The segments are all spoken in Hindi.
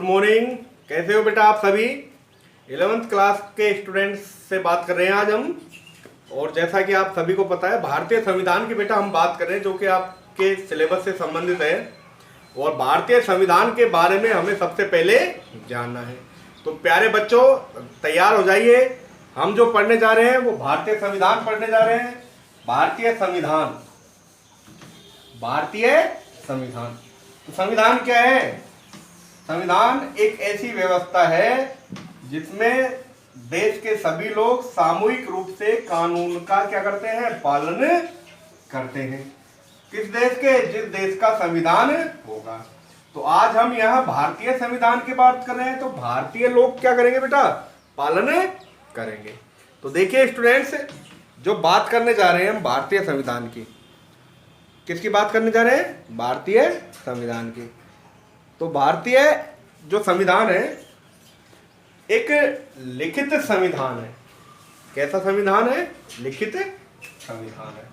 Good morning. कैसे हो बेटा आप सभी? 11th क्लास के स्टूडेंट्स से बात कर रहे हैं आज हम। और जैसा कि आप सभी को पता है, भारतीय संविधान की बेटा हम बात कर रहे हैं, जो कि आपके सिलेबस से संबंधित है। और भारतीय संविधान के बारे में हमें सबसे पहले जानना है। तो प्यारे बच्चों, तैयार हो जाइए। हम जो पढ़ने जा रहे हैं वो भारतीय संविधान पढ़ने जा रहे हैं। भारतीय संविधान, भारतीय संविधान। तो संविधान क्या है? संविधान एक ऐसी व्यवस्था है जिसमें देश के सभी लोग सामूहिक रूप से कानून का क्या करते हैं? पालन करते हैं। किस देश के? जिस देश का संविधान होगा। तो आज हम यहाँ भारतीय संविधान की बात कर रहे हैं। तो भारतीय लोग क्या करेंगे बेटा? पालन करेंगे। तो देखिए स्टूडेंट्स, जो बात करने जा रहे हैं हम भारतीय संविधान की, किसकी बात करने जा रहे हैं? भारतीय संविधान की। तो भारतीय जो संविधान है एक लिखित संविधान है। कैसा संविधान है? लिखित संविधान है।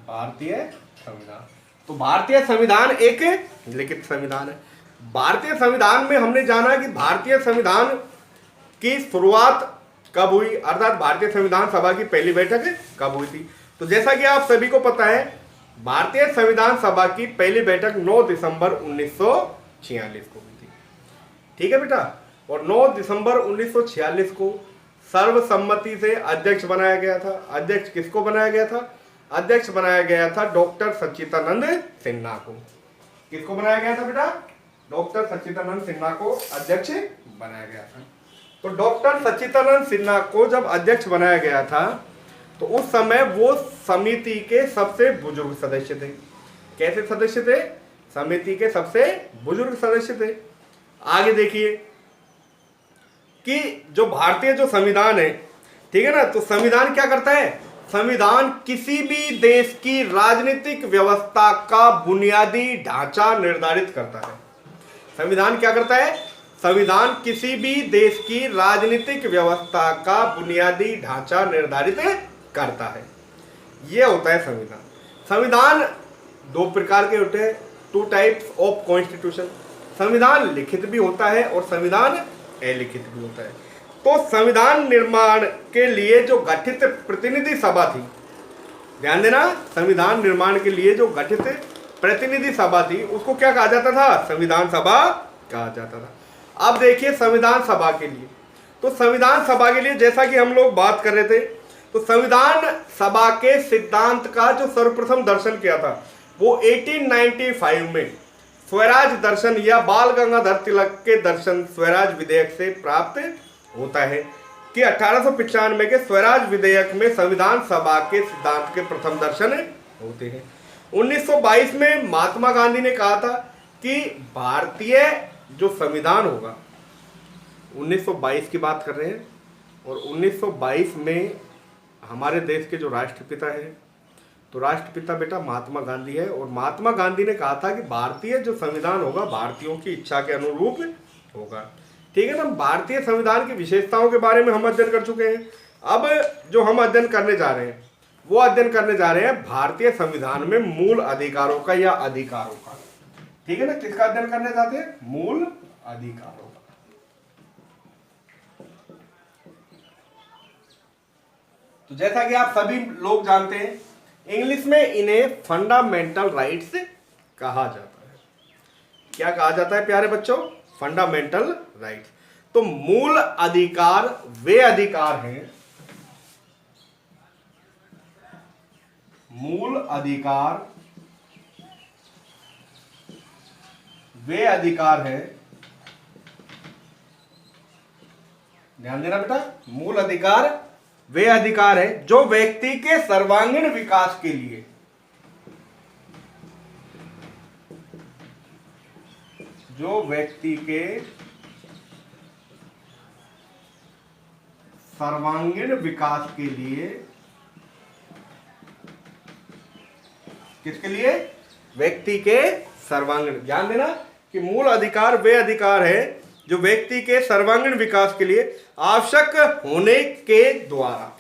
भारतीय संविधान। तो भारतीय संविधान एक लिखित संविधान है। भारतीय संविधान में हमने जाना कि भारतीय संविधान की शुरुआत कब हुई, अर्थात भारतीय संविधान सभा की पहली बैठक कब हुई थी। तो जैसा कि आप सभी को पता है, भारतीय संविधान सभा की पहली बैठक 9 दिसंबर 1946 को हुई थी। ठीक है बेटा। और 9 दिसंबर 1946 को सर्वसम्मति से अध्यक्ष बनाया गया था। अध्यक्ष किसको बनाया गया था? अध्यक्ष बनाया गया था डॉक्टर सच्चिदानंद सिन्हा को। किसको बनाया गया था बेटा? डॉक्टर सच्चिदानंद सिन्हा को अध्यक्ष बनाया गया था। तो डॉक्टर सच्चिदानंद सिन्हा को जब अध्यक्ष बनाया गया था तो उस समय वो समिति के सबसे बुजुर्ग सदस्य थे। कैसे सदस्य थे? समिति के सबसे बुजुर्ग सदस्य थे। आगे देखिए कि जो भारतीय जो संविधान है, ठीक है ना, तो संविधान क्या करता है? संविधान किसी भी देश की राजनीतिक व्यवस्था का बुनियादी ढांचा निर्धारित करता है। संविधान क्या करता है? संविधान किसी भी देश की राजनीतिक व्यवस्था का बुनियादी ढांचा निर्धारित करता है। यह होता है संविधान। संविधान दो प्रकार के होते हैं, 2 टाइप्स ऑफ कॉन्स्टिट्यूशन। संविधान लिखित भी होता है और संविधान अलिखित भी होता है। तो संविधान निर्माण के लिए जो गठित प्रतिनिधि सभा थी, ध्यान देना, संविधान निर्माण के लिए जो गठित प्रतिनिधि सभा थी उसको क्या कहा जाता था? संविधान सभा कहा जाता था। अब देखिए संविधान सभा के लिए, तो संविधान सभा के लिए जैसा कि हम लोग बात कर रहे थे, तो संविधान सभा के सिद्धांत का जो सर्वप्रथम दर्शन किया था वो 1895 में स्वराज दर्शन या बाल गंगाधर तिलक के दर्शन स्वराज विधेयक से प्राप्त होता है कि 1895 के स्वराज विधेयक में संविधान सभा के सिद्धांत के प्रथम दर्शन होते हैं। 1922 में महात्मा गांधी ने कहा था कि भारतीय जो संविधान होगा, 1922 की बात कर रहे हैं, और 1922 में हमारे देश के जो राष्ट्रपिता है, तो राष्ट्रपिता बेटा महात्मा गांधी है। और महात्मा गांधी ने कहा था कि भारतीय जो संविधान होगा भारतीयों की इच्छा के अनुरूप होगा। ठीक है ना। भारतीय संविधान की विशेषताओं के बारे में हम अध्ययन कर चुके हैं। अब जो हम अध्ययन करने जा रहे हैं वो अध्ययन करने जा रहे हैं भारतीय संविधान में मूल अधिकारों का या अधिकारों का। ठीक है ना। किसका अध्ययन करने जाते हैं? मूल अधिकारों का। तो जैसा कि आप सभी लोग जानते हैं, इंग्लिश में इन्हें फंडामेंटल राइट्स कहा जाता है। क्या कहा जाता है प्यारे बच्चों? Fundamental rights. तो मूल अधिकार वे अधिकार हैं, मूल अधिकार वे अधिकार हैं, ध्यान देना बेटा, मूल अधिकार वे अधिकार है जो व्यक्ति के सर्वांगीण विकास के लिए, जो व्यक्ति के सर्वांगीण विकास के लिए, किसके लिए? व्यक्ति के सर्वांगीण। ध्यान देना कि मूल अधिकार वे अधिकार है जो व्यक्ति के सर्वांगीण विकास के लिए आवश्यक होने के द्वारा,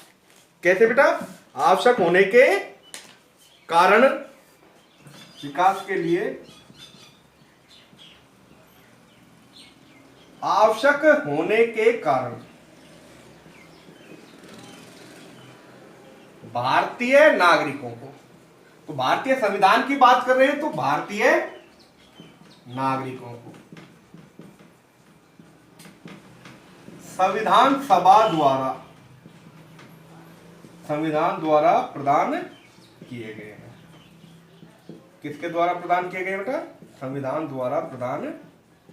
कैसे बेटा? आवश्यक होने के कारण, विकास के लिए आवश्यक होने के कारण भारतीय नागरिकों को, तो भारतीय संविधान की बात कर रहे हैं तो भारतीय नागरिकों को संविधान द्वारा प्रदान किए गए हैं। किसके द्वारा प्रदान किए गए बेटा? संविधान द्वारा प्रदान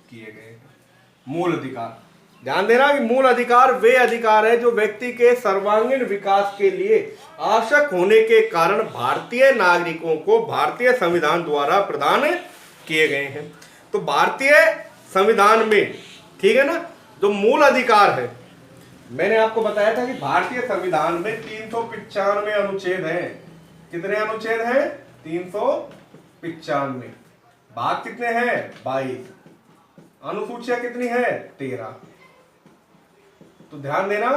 किए गए मूल अधिकार। ध्यान देना कि मूल अधिकार वे अधिकार है जो व्यक्ति के सर्वांगीण विकास के लिए आवश्यक होने के कारण भारतीय नागरिकों को भारतीय संविधान द्वारा प्रदान किए गए हैं। तो भारतीय संविधान में, ठीक है ना, जो मूल अधिकार है, मैंने आपको बताया था कि भारतीय संविधान में 395 अनुच्छेद हैं। कितने अनुच्छेद हैं? 395। भाग कितने हैं? 22। अनुसूचियां कितनी है? 13। तो ध्यान देना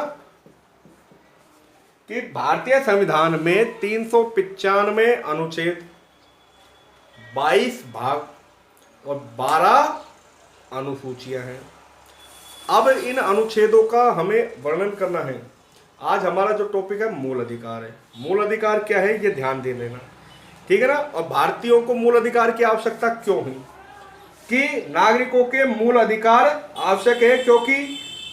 कि भारतीय संविधान में 395 अनुच्छेद, 22 भाग और 12 अनुसूचियां हैं। अब इन अनुच्छेदों का हमें वर्णन करना है। आज हमारा जो टॉपिक है मूल अधिकार है। मूल अधिकार क्या है ये ध्यान दे लेना, ठीक है ना। और भारतीयों को मूल अधिकार की आवश्यकता क्यों हुई? कि नागरिकों के मूल अधिकार आवश्यक है क्योंकि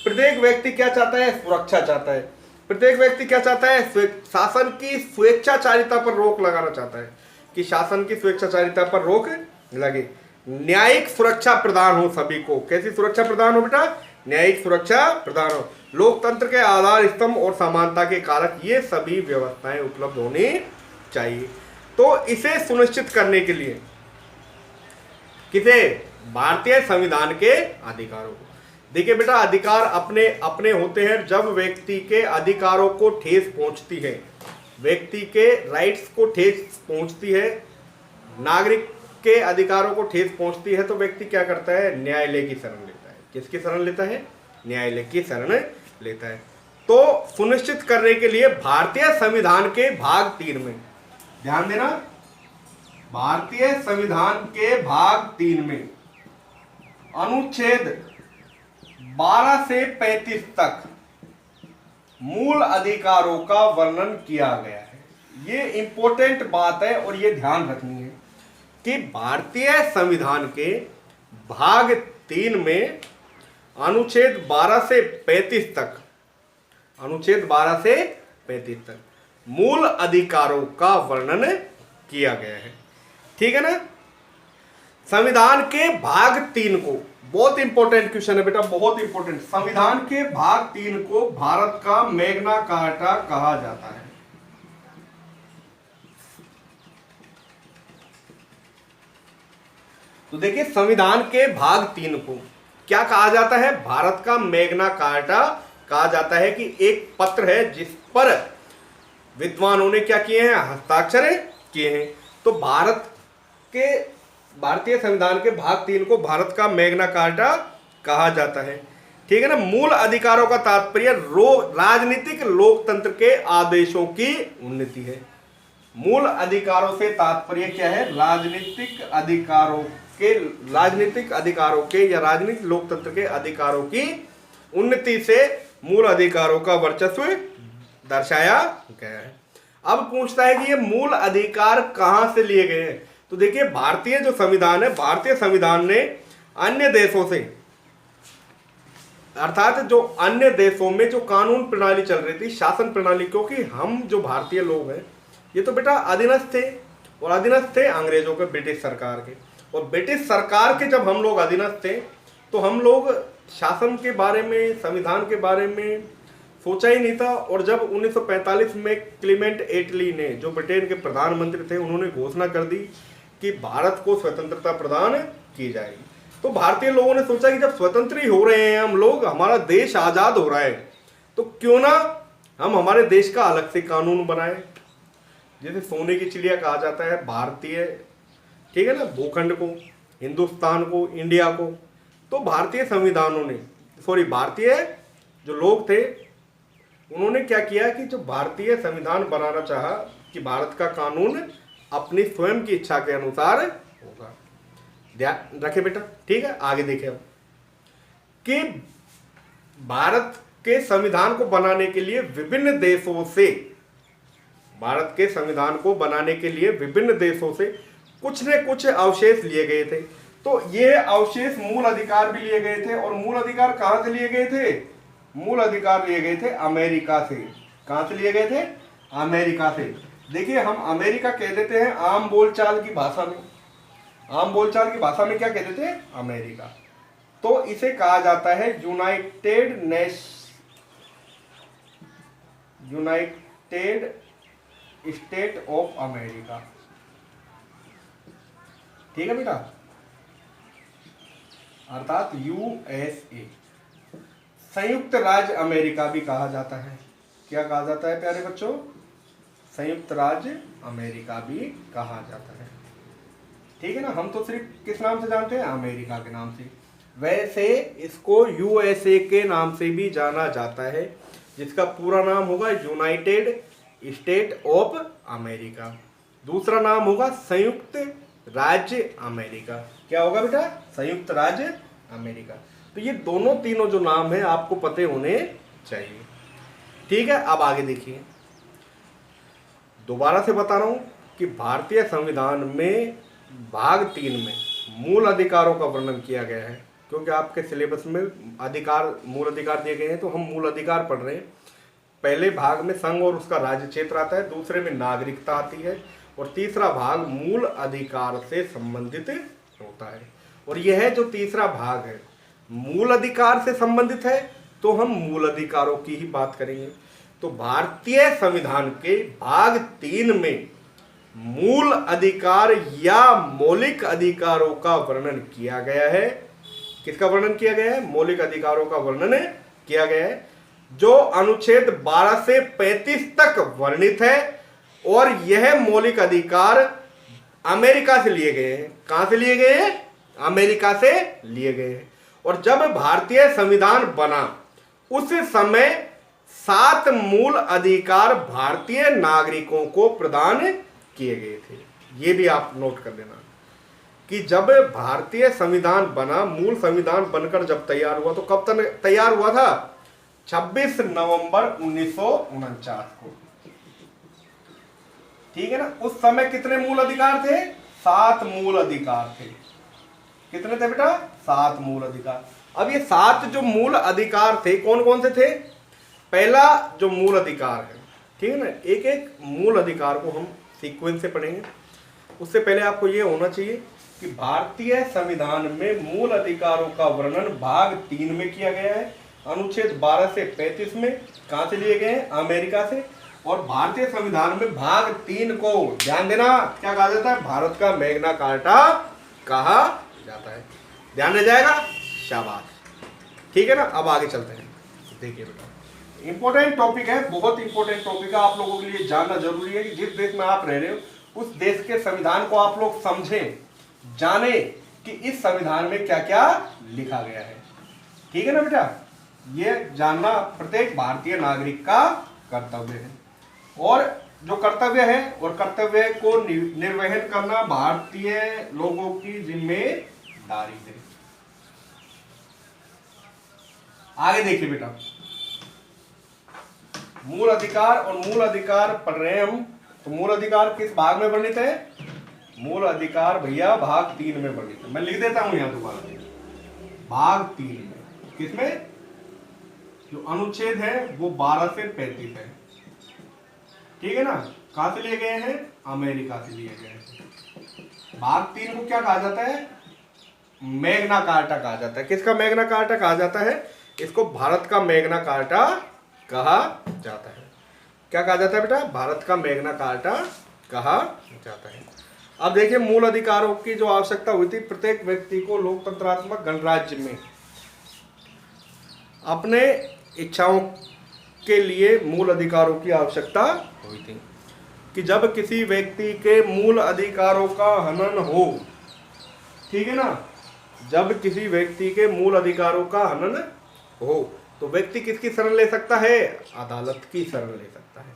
प्रत्येक व्यक्ति क्या चाहता है? सुरक्षा चाहता है। प्रत्येक व्यक्ति क्या चाहता है? शासन की स्वेच्छाचारिता पर रोक लगाना चाहता है, कि शासन की स्वेच्छाचारिता पर रोक लगे। न्यायिक सुरक्षा प्रदान हो सभी को। कैसी सुरक्षा प्रदान हो बेटा? न्यायिक सुरक्षा प्रदान हो। लोकतंत्र के आधार स्तंभ और समानता के कारक, ये सभी व्यवस्थाएं उपलब्ध होनी चाहिए। तो इसे सुनिश्चित करने के लिए किसे? भारतीय संविधान के अधिकारों को। देखिए बेटा, अधिकार अपने अपने होते हैं जब व्यक्ति के अधिकारों को ठेस पहुंचती है, व्यक्ति के राइट्स को ठेस पहुंचती है, नागरिक के अधिकारों को ठेस पहुंचती है, तो व्यक्ति क्या करता है? न्यायालय की शरण लेता है। किसकी शरण लेता है? न्यायालय की शरण लेता है। तो सुनिश्चित करने के लिए भारतीय संविधान के भाग 3 में, ध्यान देना, भारतीय संविधान के भाग 3 में अनुच्छेद 12 से 35 तक मूल अधिकारों का वर्णन किया गया है। ये इंपॉर्टेंट बात है और ये ध्यान रखनी है कि भारतीय संविधान के भाग 3 में अनुच्छेद 12 से 35 तक, अनुच्छेद 12 से 35 तक मूल अधिकारों का वर्णन किया गया है, ठीक है ना। संविधान के भाग 3 को, बहुत इंपॉर्टेंट क्वेश्चन है बेटा, बहुत इंपॉर्टेंट। संविधान के भाग 3 को भारत का मैग्ना कार्टा कहा जाता है। तो देखिए, संविधान के भाग 3 को क्या कहा जाता है? भारत का मैग्ना कार्टा कहा जाता है कि एक पत्र है जिस पर विद्वानों ने क्या किए हैं? हस्ताक्षर किए हैं। तो भारतीय संविधान के भाग 3 को भारत का मैग्ना कार्टा कहा जाता है, ठीक है ना। मूल अधिकारों का तात्पर्य राजनीतिक लोकतंत्र के आदेशों की उन्नति है। मूल अधिकारों से तात्पर्य क्या है? राजनीतिक अधिकारों के या राजनीतिक लोकतंत्र के अधिकारों की उन्नति से मूल अधिकारों का वर्चस्व दर्शाया गया है। अब पूछता है कि ये मूल अधिकार कहां से लिए गए हैं? तो देखिए, भारतीय जो संविधान है, भारतीय संविधान ने अन्य देशों से, अर्थात जो अन्य देशों में जो कानून प्रणाली चल रही थी, शासन प्रणाली, क्योंकि हम जो भारतीय लोग हैं ये तो बेटा अधीनस्थ थे, और अधीनस्थ थे अंग्रेजों के, ब्रिटिश सरकार के। और ब्रिटिश सरकार के जब हम लोग अधीनस्थ थे तो हम लोग शासन के बारे में, संविधान के बारे में सोचा ही नहीं था। और जब 1945 में क्लीमेंट एटली ने, जो ब्रिटेन के प्रधानमंत्री थे, उन्होंने घोषणा कर दी कि भारत को स्वतंत्रता प्रदान की जाएगी, तो भारतीय लोगों ने सोचा कि जब स्वतंत्र ही हो रहे हैं हम लोग, हमारा देश आज़ाद हो रहा है, तो क्यों ना हम हमारे देश का अलग से कानून बनाएं। जैसे सोने की चिड़िया कहा जाता है भारतीय, ठीक है ना, भूखंड को, हिंदुस्तान को, इंडिया को। तो भारतीय संविधानों ने, भारतीय जो लोग थे उन्होंने क्या किया कि जो भारतीय संविधान बनाना चाहा कि भारत का कानून अपनी स्वयं की इच्छा के अनुसार होगा। ध्यान रखे बेटा, ठीक है। आगे देखें अब कि भारत के संविधान को बनाने के लिए विभिन्न देशों से, भारत के संविधान को बनाने के लिए विभिन्न देशों से कुछ न कुछ अवशेष लिए गए थे। तो ये अवशेष मूल अधिकार भी लिए गए थे, और मूल अधिकार कहां से लिए गए थे? मूल अधिकार लिए गए थे अमेरिका से। कहां से लिए गए थे? अमेरिका से। देखिए, हम अमेरिका कह देते हैं आम बोलचाल की भाषा में, आम बोलचाल की भाषा में क्या कह देते हैं? अमेरिका। तो इसे कहा जाता है यूनाइटेड स्टेट ऑफ अमेरिका। ठीक है बेटा, अर्थात यूएसए। संयुक्त राज्य अमेरिका भी कहा जाता है। क्या कहा जाता है प्यारे बच्चों? संयुक्त राज्य अमेरिका भी कहा जाता है। ठीक है ना, हम तो सिर्फ किस नाम से जानते हैं? अमेरिका के नाम से। वैसे इसको यूएसए के नाम से भी जाना जाता है, जिसका पूरा नाम होगा यूनाइटेड स्टेट ऑफ अमेरिका। दूसरा नाम होगा संयुक्त राज्य अमेरिका। क्या होगा बेटा? संयुक्त राज्य अमेरिका। तो ये दोनों तीनों जो नाम है आपको पते होने चाहिए। ठीक है, अब आगे देखिए, दोबारा से बता रहा हूं कि भारतीय संविधान में भाग 3 में मूल अधिकारों का वर्णन किया गया है। क्योंकि आपके सिलेबस में मूल अधिकार दिए गए हैं, तो हम मूल अधिकार पढ़ रहे हैं। पहले भाग में संघ और उसका राज्य क्षेत्र आता है, दूसरे में नागरिकता आती है, और तीसरा भाग मूल अधिकार से संबंधित होता है। और यह जो तीसरा भाग है मूल अधिकार से संबंधित है, तो हम मूल अधिकारों की ही बात करेंगे। तो भारतीय संविधान के भाग 3 में मूल अधिकार या मौलिक अधिकारों का वर्णन किया गया है। किसका वर्णन किया गया है? मौलिक अधिकारों का वर्णन किया गया है, जो अनुच्छेद 12 से 35 तक वर्णित है। और यह मौलिक अधिकार अमेरिका से लिए गए हैं। कहां से लिए गए हैं? अमेरिका से लिए गए हैं। और जब भारतीय संविधान बना उस समय 7 मूल अधिकार भारतीय नागरिकों को प्रदान किए गए थे। ये भी आप नोट कर लेना कि जब भारतीय संविधान बना, मूल संविधान बनकर जब तैयार हुआ, तो कब तक तैयार हुआ था? 26 नवंबर 1949 को। ठीक है ना। उस समय कितने मूल अधिकार थे? 7 मूल अधिकार थे। कितने थे बेटा? 7 मूल अधिकार। अब ये 7 जो मूल अधिकार थे कौन कौन से थे? पहला जो मूल अधिकार है, ठीक है ना, एक एक मूल अधिकार को हम सीक्वेंस से पढ़ेंगे। उससे पहले आपको ये होना चाहिए कि भारतीय संविधान में मूल अधिकारों का वर्णन भाग 3 में किया गया है, अनुच्छेद 12 से 35 में। कहां से लिए गए हैं? अमेरिका से। और भारतीय संविधान में भाग 3 को ध्यान देना क्या कहा जाता है? भारत का मैग्ना कार्टा कहा जाता है। ध्यान रह जाएगा? शाबाश। ठीक है ना। अब आगे चलते हैं। देखिए बेटा, इंपॉर्टेंट टॉपिक है, बहुत इंपॉर्टेंट टॉपिक है, आप लोगों के लिए जानना जरूरी है कि जिस देश में आप रह रहे हो उस देश के संविधान को आप लोग समझें, जाने कि इस संविधान में क्या क्या लिखा गया है। ठीक है ना बेटा, ये जानना प्रत्येक भारतीय नागरिक का कर्तव्य है। और जो कर्तव्य है और कर्तव्य को निर्वहन करना भारतीय लोगों की जिम्मेदारी है। आगे देखिए बेटा, मूल अधिकार और मूल अधिकार पढ़ रहे हैं हम। तो मूल अधिकार किस भाग में वर्णित है? मूल अधिकार भैया भाग 3 में वर्णित है। मैं लिख देता हूं यहां दोबारा, भाग 3 में। किसमें? जो अनुच्छेद है वो 12 से 35 है। ठीक है ना। कहां से लिए गए हैं? अमेरिका से लिए गए हैं। भाग 3 को क्या कहा जाता है? मैग्ना कार्टा कहा जाता है। किसका मैग्ना कार्टा कहा जाता है? इसको भारत का मैग्ना कार्टा कहा जाता है। क्या कहा जाता है बेटा? भारत का मैग्ना कार्टा कहा जाता है। अब देखिए, मूल अधिकारों की जो आवश्यकता हुई थी, प्रत्येक व्यक्ति को लोकतंत्रात्मक गणराज्य में अपने इच्छाओं के लिए मूल अधिकारों की आवश्यकता हुई थी कि जब किसी व्यक्ति के मूल अधिकारों का हनन हो, ठीक है ना, जब किसी व्यक्ति के मूल अधिकारों का हनन हो तो व्यक्ति किसकी शरण ले सकता है? अदालत की शरण ले सकता है,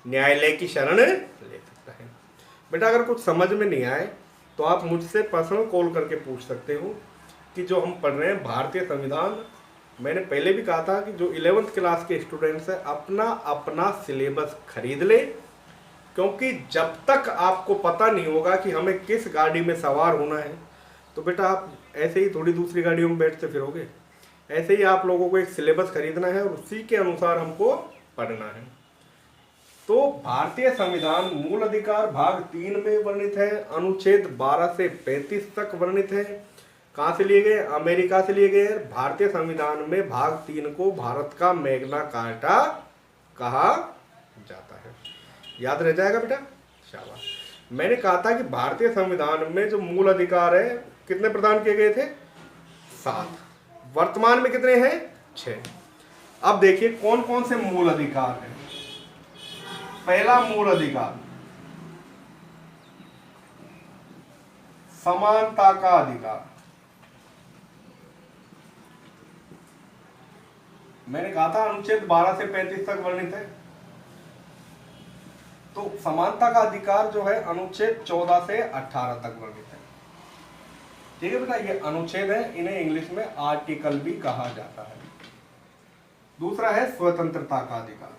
न्यायालय की शरण ले सकता है। बेटा अगर कुछ समझ में नहीं आए तो आप मुझसे पर्सनल कॉल करके पूछ सकते हो कि जो हम पढ़ रहे हैं भारतीय संविधान, मैंने पहले भी कहा था कि जो 11th क्लास के स्टूडेंट्स हैं अपना अपना सिलेबस खरीद ले, क्योंकि जब तक आपको पता नहीं होगा कि हमें किस गाड़ी में सवार होना है तो बेटा आप ऐसे ही थोड़ी दूसरी गाड़ियों में बैठते फिरोगे। ऐसे ही आप लोगों को एक सिलेबस खरीदना है और उसी के अनुसार हमको पढ़ना है। तो भारतीय संविधान मूल अधिकार भाग 3 में वर्णित है, अनुच्छेद 12 से 35 तक वर्णित है। कहाँ से लिए गए? अमेरिका से लिए गए। भारतीय संविधान में भाग 3 को भारत का मैग्ना कार्टा कहा जाता है। याद रह जाएगा बेटा, शाबाश। मैंने कहा था कि भारतीय संविधान में जो मूल अधिकार है कितने प्रदान किए गए थे? 7। वर्तमान में कितने हैं? 6। अब देखिए कौन कौन से मूल अधिकार हैं। पहला मूल अधिकार समानता का अधिकार। मैंने कहा था अनुच्छेद 12 से 35 तक वर्णित है। तो समानता का अधिकार जो है अनुच्छेद 14 से 18 तक वर्णित है। ठीक है बेटा, ये अनुच्छेद है, इन्हें इंग्लिश में आर्टिकल भी कहा जाता है। दूसरा है स्वतंत्रता का अधिकार।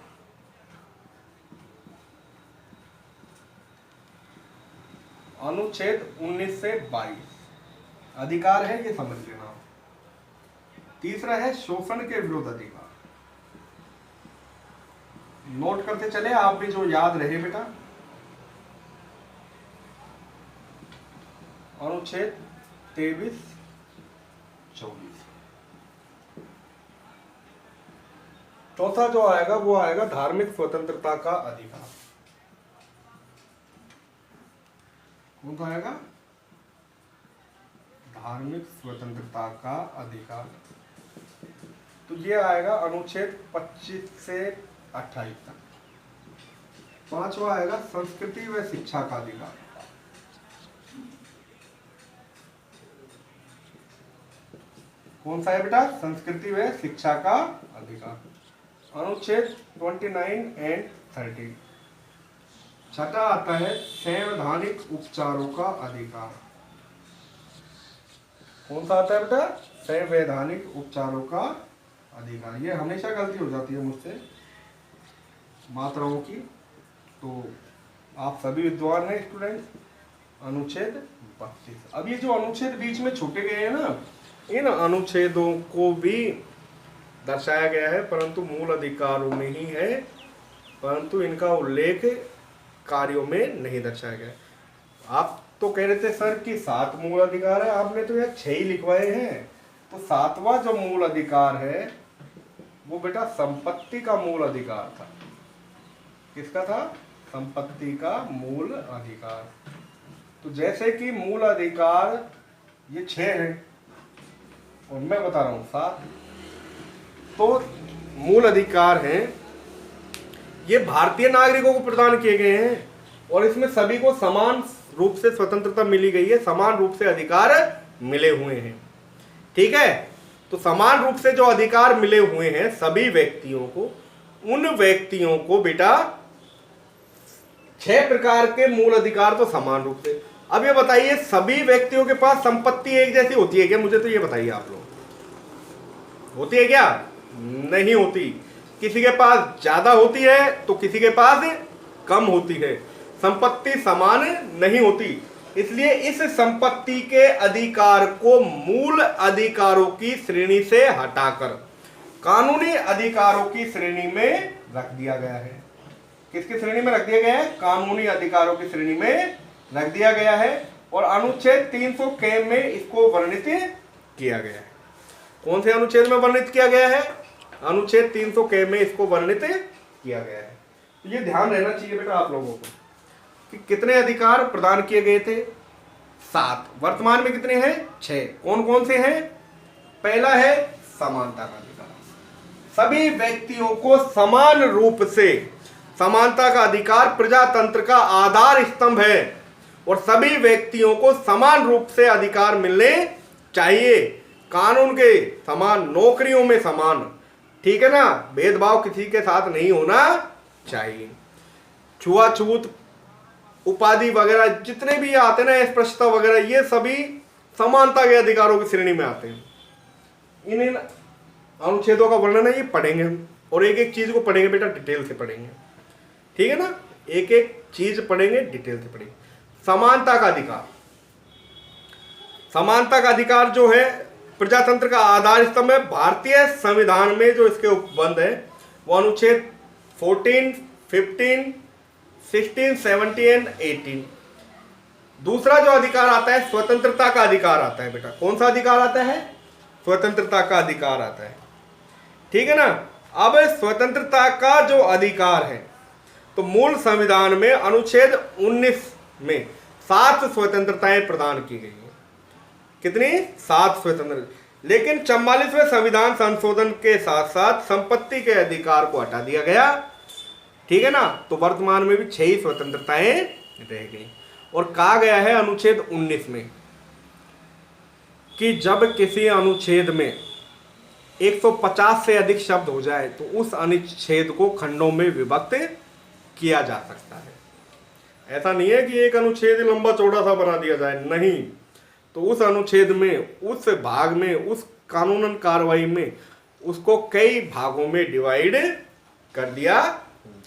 अनुच्छेद 19 से 22 अधिकार है, ये समझ लेना। तीसरा है शोषण के विरुद्ध अधिकार। नोट करते चले आप भी, जो याद रहे बेटा। अनुच्छेद 23, 24। चौथा जो आएगा वो आएगा धार्मिक स्वतंत्रता का अधिकार। कौन सा आएगा? धार्मिक स्वतंत्रता का अधिकार। तो ये आएगा अनुच्छेद 25 से 28 तक। पांचवा आएगा संस्कृति व शिक्षा का अधिकार। कौन सा है बेटा? संस्कृति व शिक्षा का अधिकार। अनुच्छेद 29 एंड 30। छठा आता है संवैधानिक उपचारों का अधिकार। कौन सा आता है बेटा? संवैधानिक उपचारों का अधिकार। ये हमेशा गलती हो जाती है मुझसे मात्राओं की, तो आप सभी विद्वान हैं स्टूडेंट। अनुच्छेद 32। अब ये जो अनुच्छेद बीच में छूटे गए हैं ना, इन अनुच्छेदों को भी दर्शाया गया है, परंतु मूल अधिकारों में ही है, परंतु इनका उल्लेख कार्यों में नहीं दर्शाया गया। आप तो कह रहे थे सर कि 7 मूल अधिकार है, आपने तो यार 6 ही लिखवाए हैं। तो 7वां जो मूल अधिकार है वो बेटा संपत्ति का मूल अधिकार था। किसका था? संपत्ति का मूल अधिकार। तो जैसे कि मूल अधिकार ये 6 हैं और मैं बता रहा हूं 7, तो मूल अधिकार हैं ये भारतीय नागरिकों को प्रदान किए गए हैं और इसमें सभी को समान रूप से स्वतंत्रता मिली गई है, समान रूप से अधिकार मिले हुए हैं। ठीक है, तो समान रूप से जो अधिकार मिले हुए हैं सभी व्यक्तियों को, उन व्यक्तियों को बेटा 6 प्रकार के मूल अधिकार तो समान रूप से। अब ये बताइए सभी व्यक्तियों के पास संपत्ति एक जैसी होती है क्या? मुझे तो ये बताइए आप लोग, होती है क्या? नहीं होती। किसी के पास ज्यादा होती है तो किसी के पास कम होती है। संपत्ति समान नहीं होती, इसलिए इस संपत्ति के अधिकार को मूल अधिकारों की श्रेणी से हटाकर कानूनी अधिकारों की श्रेणी में रख दिया गया है। किसकी श्रेणी में रख दिया गया है? कानूनी अधिकारों की श्रेणी में रख दिया गया है और अनुच्छेद 300 के में इसको वर्णित किया गया है। कौन से अनुच्छेद में वर्णित किया गया है? अनुच्छेद 300 के में इसको वर्णित किया गया है। तो ये ध्यान रहना चाहिए बेटा आप लोगों को कि कितने अधिकार प्रदान किए गए थे? 7। वर्तमान में कितने हैं? 6। कौन कौन से हैं? पहला है समानता का अधिकार। सभी व्यक्तियों को समान रूप से, समानता का अधिकार प्रजातंत्र का आधार स्तंभ है और सभी व्यक्तियों को समान रूप से अधिकार मिलने चाहिए। कानून के समान, नौकरियों में समान, ठीक है ना, भेदभाव किसी के साथ नहीं होना चाहिए। छुआछूत, उपाधि वगैरह जितने भी आते हैं ना, स्पृश्यता वगैरह, ये सभी समानता के अधिकारों की श्रेणी में आते हैं। इन अनुच्छेदों का वर्णन है, ये पढ़ेंगे हम, और एक एक चीज को पढ़ेंगे बेटा, डिटेल से पढ़ेंगे, ठीक है ना, एक एक चीज पढ़ेंगे, डिटेल से पढ़ेंगे। समानता का अधिकार, समानता का अधिकार जो है प्रजातंत्र का आधार स्तंभ है। भारतीय संविधान में जो इसके उपबंध है वो अनुच्छेद 14, 15, 16, 17 एंड 18। दूसरा जो अधिकार आता है स्वतंत्रता का अधिकार आता है बेटा। कौन सा अधिकार आता है? स्वतंत्रता का अधिकार आता है, ठीक है ना। अब स्वतंत्रता का जो अधिकार है तो मूल संविधान में अनुच्छेद 19 में 7 स्वतंत्रताएं प्रदान की गई हैं। कितनी? 7 स्वतंत्र। लेकिन 44वें संविधान संशोधन के साथ साथ संपत्ति के अधिकार को हटा दिया गया, ठीक है ना। तो वर्तमान में भी 6 ही स्वतंत्रताएं रह गई। और कहा गया है अनुच्छेद 19 में कि जब किसी अनुच्छेद में 150 से अधिक शब्द हो जाए तो उस अनुच्छेद को खंडों में विभक्त किया जा सकता है। ऐसा नहीं है कि एक अनुच्छेद लंबा चौड़ा सा बना दिया जाए, नहीं। तो उस अनुच्छेद में, उस भाग में, उस कानूनन कार्रवाई में उसको कई भागों में डिवाइड कर दिया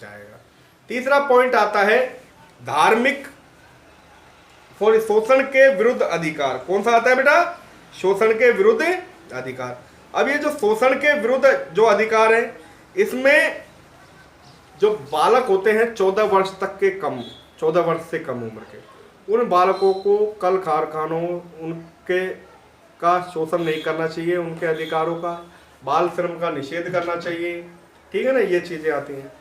जाएगा। तीसरा पॉइंट आता है धार्मिक और शोषण के विरुद्ध अधिकार। कौन सा आता है बेटा? शोषण के विरुद्ध अधिकार। अब ये जो शोषण के विरुद्ध जो अधिकार है, इसमें जो बालक होते हैं 14 वर्ष तक के कम, 14 वर्ष से कम उम्र के, उन बालकों को कल कारखानों उनके का शोषण नहीं करना चाहिए, उनके अधिकारों का, बाल श्रम का निषेध करना चाहिए, ठीक है ना, ये चीजें आती हैं।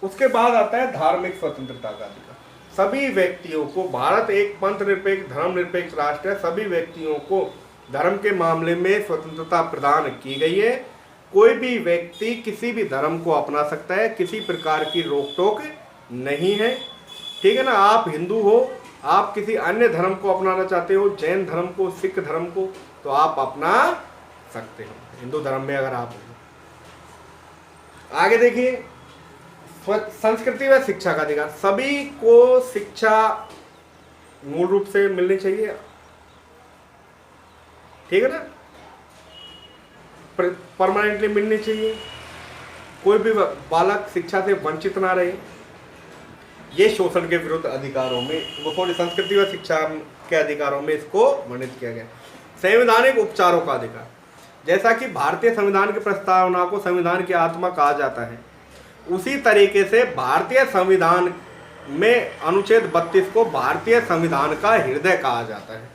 उसके बाद आता है धार्मिक स्वतंत्रता का अधिकार। सभी व्यक्तियों को, भारत एक पंथ निरपेक्ष धर्म निरपेक्ष राष्ट्र है, सभी व्यक्तियों को धर्म के मामले में स्वतंत्रता प्रदान की गई है। कोई भी व्यक्ति किसी भी धर्म को अपना सकता है, किसी प्रकार की रोक टोक नहीं है, ठीक है ना। आप हिंदू हो, आप किसी अन्य धर्म को अपनाना चाहते हो, जैन धर्म को, सिख धर्म को, तो आप अपना सकते हो, हिंदू धर्म में अगर आप हो। आगे देखिए संस्कृति व शिक्षा का अधिकार। सभी को शिक्षा मूल रूप से मिलनी चाहिए, ठीक है ना, परमानेंटली मिलनी चाहिए, कोई भी बालक शिक्षा से वंचित ना रहे। ये शोषण के विरुद्ध अधिकारों में, वो संस्कृति व शिक्षा के अधिकारों में इसको वर्णित किया गया। संवैधानिक उपचारों का अधिकार। जैसा कि भारतीय संविधान की प्रस्तावना को संविधान की आत्मा कहा जाता है, उसी तरीके से भारतीय संविधान में अनुच्छेद 32 को भारतीय संविधान का हृदय कहा जाता है।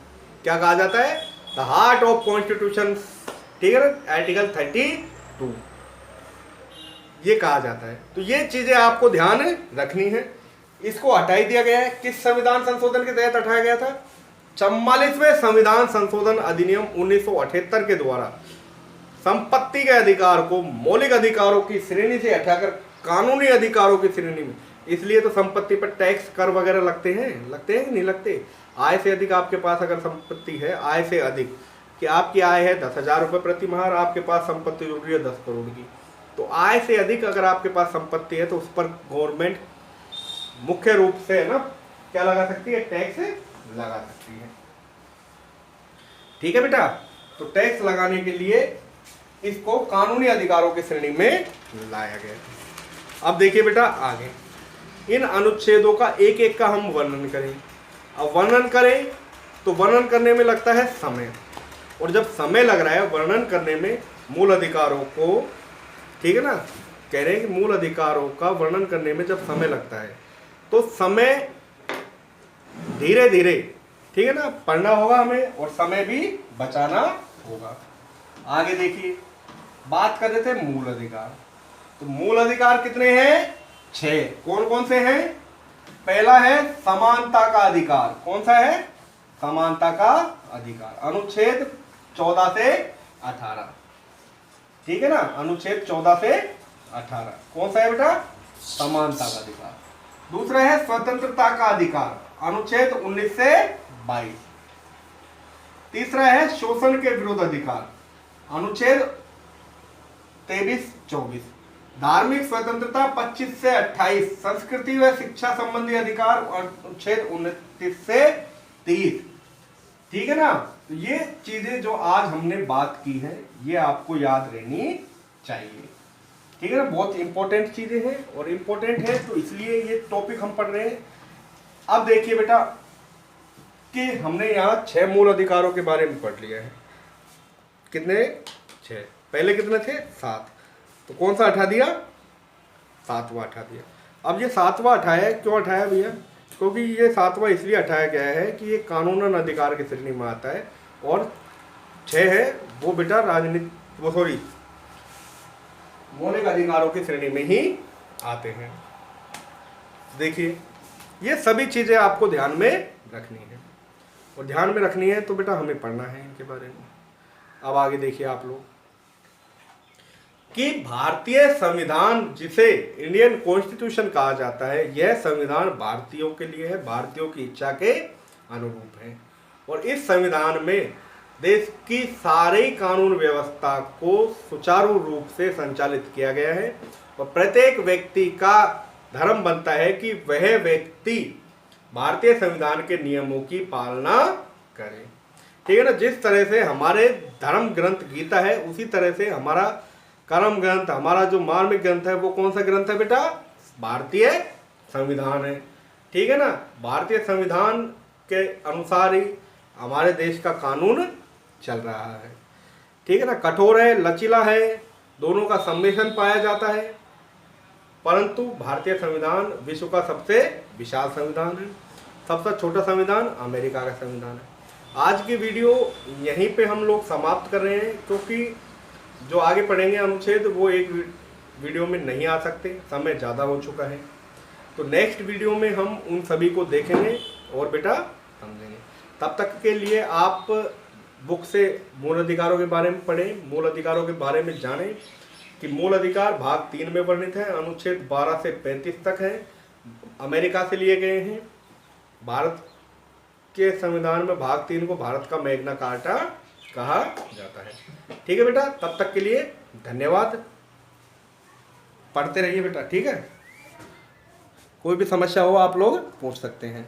क्या कहा जाता है? द हार्ट ऑफ कॉन्स्टिट्यूशन, ठीक है ना, आर्टिकल 32 ये कहा जाता है। तो ये चीजें आपको ध्यान रखनी है। इसको हटाई दिया गया है। किस संविधान संशोधन के तहत हटाया गया था? 44वें संविधान संशोधन अधिनियम 1978 के द्वारा संपत्ति के अधिकार को मौलिक अधिकारों की श्रेणी से हटाकर कानूनी अधिकारों की श्रेणी में। इसलिए तो संपत्ति पर टैक्स, कर वगैरह लगते हैं कि नहीं लगते? आय से अधिक आपके पास अगर संपत्ति है, आय से अधिक कि आपकी आय है 10,000 रुपये प्रति माह, आपके पास संपत्ति जुड़ रही है 10 करोड़ की, तो आय से अधिक अगर आपके पास संपत्ति है तो उस पर गवर्नमेंट मुख्य रूप से है ना क्या लगा सकती है? टैक्स लगा सकती है, ठीक है बेटा। तो टैक्स लगाने के लिए इसको कानूनी अधिकारों की श्रेणी में लाया गया। अब देखिए बेटा आगे इन अनुच्छेदों का एक एक का हम वर्णन करें। अब वर्णन करें तो वर्णन करने में लगता है समय, और जब समय लग रहा है वर्णन करने में मूल अधिकारों को, ठीक है ना, कह रहे हैं कि मूल अधिकारों का वर्णन करने में जब समय लगता है तो समय धीरे धीरे, ठीक है ना, पढ़ना होगा हमें और समय भी बचाना होगा। आगे देखिए बात कर रहे थे मूल अधिकार। तो मूल अधिकार कितने हैं? 6। कौन कौन से हैं? पहला है समानता का अधिकार। कौन सा है? समानता का अधिकार, अनुच्छेद 14 से 18, ठीक है ना, अनुच्छेद 14 से 18 कौन सा है बेटा? समानता का अधिकार। दूसरा है स्वतंत्रता का अधिकार, अनुच्छेद 19 से 22। तीसरा है शोषण के विरुद्ध अधिकार, अनुच्छेद 23-24। धार्मिक स्वतंत्रता 25 से 28, संस्कृति व शिक्षा संबंधी अधिकार अनुच्छेद 29 से 30। ठीक है ना। तो ये चीजें जो आज हमने बात की है ये आपको याद रहनी चाहिए। ठीक है ना, बहुत इंपॉर्टेंट चीजें हैं और इंपॉर्टेंट है तो इसलिए ये टॉपिक हम पढ़ रहे हैं। अब देखिए बेटा कि हमने यहाँ 6 मूल अधिकारों के बारे में पढ़ लिया है। कितने? 6। पहले कितने थे? 7। तो कौन सा हटा दिया? 7वां हटा दिया। अब ये 7वां हटाया, क्यों हटाया भैया? क्योंकि ये 7वां इसलिए हटाया गया है कि ये कानूनन अधिकार की श्रेणी में आता है और 6 है वो बेटा राजनीतिक मौलिक अधिकारों की श्रेणी में ही आते हैं। देखिए ये सभी चीजें आपको ध्यान में रखनी है और ध्यान में रखनी है तो बेटा हमें पढ़ना है इनके बारे में। अब आगे देखिए आप लोग कि भारतीय संविधान जिसे इंडियन कॉन्स्टिट्यूशन कहा जाता है, यह संविधान भारतीयों के लिए है, भारतीयों की इच्छा के अनुरूप है और इस संविधान में देश की सारी कानून व्यवस्था को सुचारू रूप से संचालित किया गया है और प्रत्येक व्यक्ति का धर्म बनता है कि वह व्यक्ति भारतीय संविधान के नियमों की पालना करे। ठीक है ना। जिस तरह से हमारे धर्म ग्रंथ गीता है उसी तरह से हमारा कर्म ग्रंथ, हमारा जो मार्मिक ग्रंथ है वो कौन सा ग्रंथ है बेटा? भारतीय संविधान है। ठीक है ना। भारतीय संविधान के अनुसार ही हमारे देश का कानून चल रहा है। ठीक है ना। कठोर है, लचीला है, दोनों का सम्मिश्रण पाया जाता है, परंतु भारतीय संविधान विश्व का सबसे विशाल संविधान है। सबसे छोटा संविधान अमेरिका का संविधान है। आज की वीडियो यहीं पे हम लोग समाप्त कर रहे हैं क्योंकि जो आगे पढ़ेंगे अनुच्छेद वो एक वीडियो में नहीं आ सकते, समय ज़्यादा हो चुका है। तो नेक्स्ट वीडियो में हम उन सभी को देखेंगे और बेटा समझेंगे। तब तक के लिए आप बुक से मूल अधिकारों के बारे में पढ़ें, मूल अधिकारों के बारे में जानें कि मूल अधिकार भाग 3 में वर्णित है, अनुच्छेद 12 से 35 तक है, अमेरिका से लिए गए हैं। भारत के संविधान में भाग 3 को भारत का मैग्ना कार्टा कहा जाता है। ठीक है बेटा, तब तक के लिए धन्यवाद। पढ़ते रहिए बेटा। ठीक है, कोई भी समस्या हो आप लोग पूछ सकते हैं।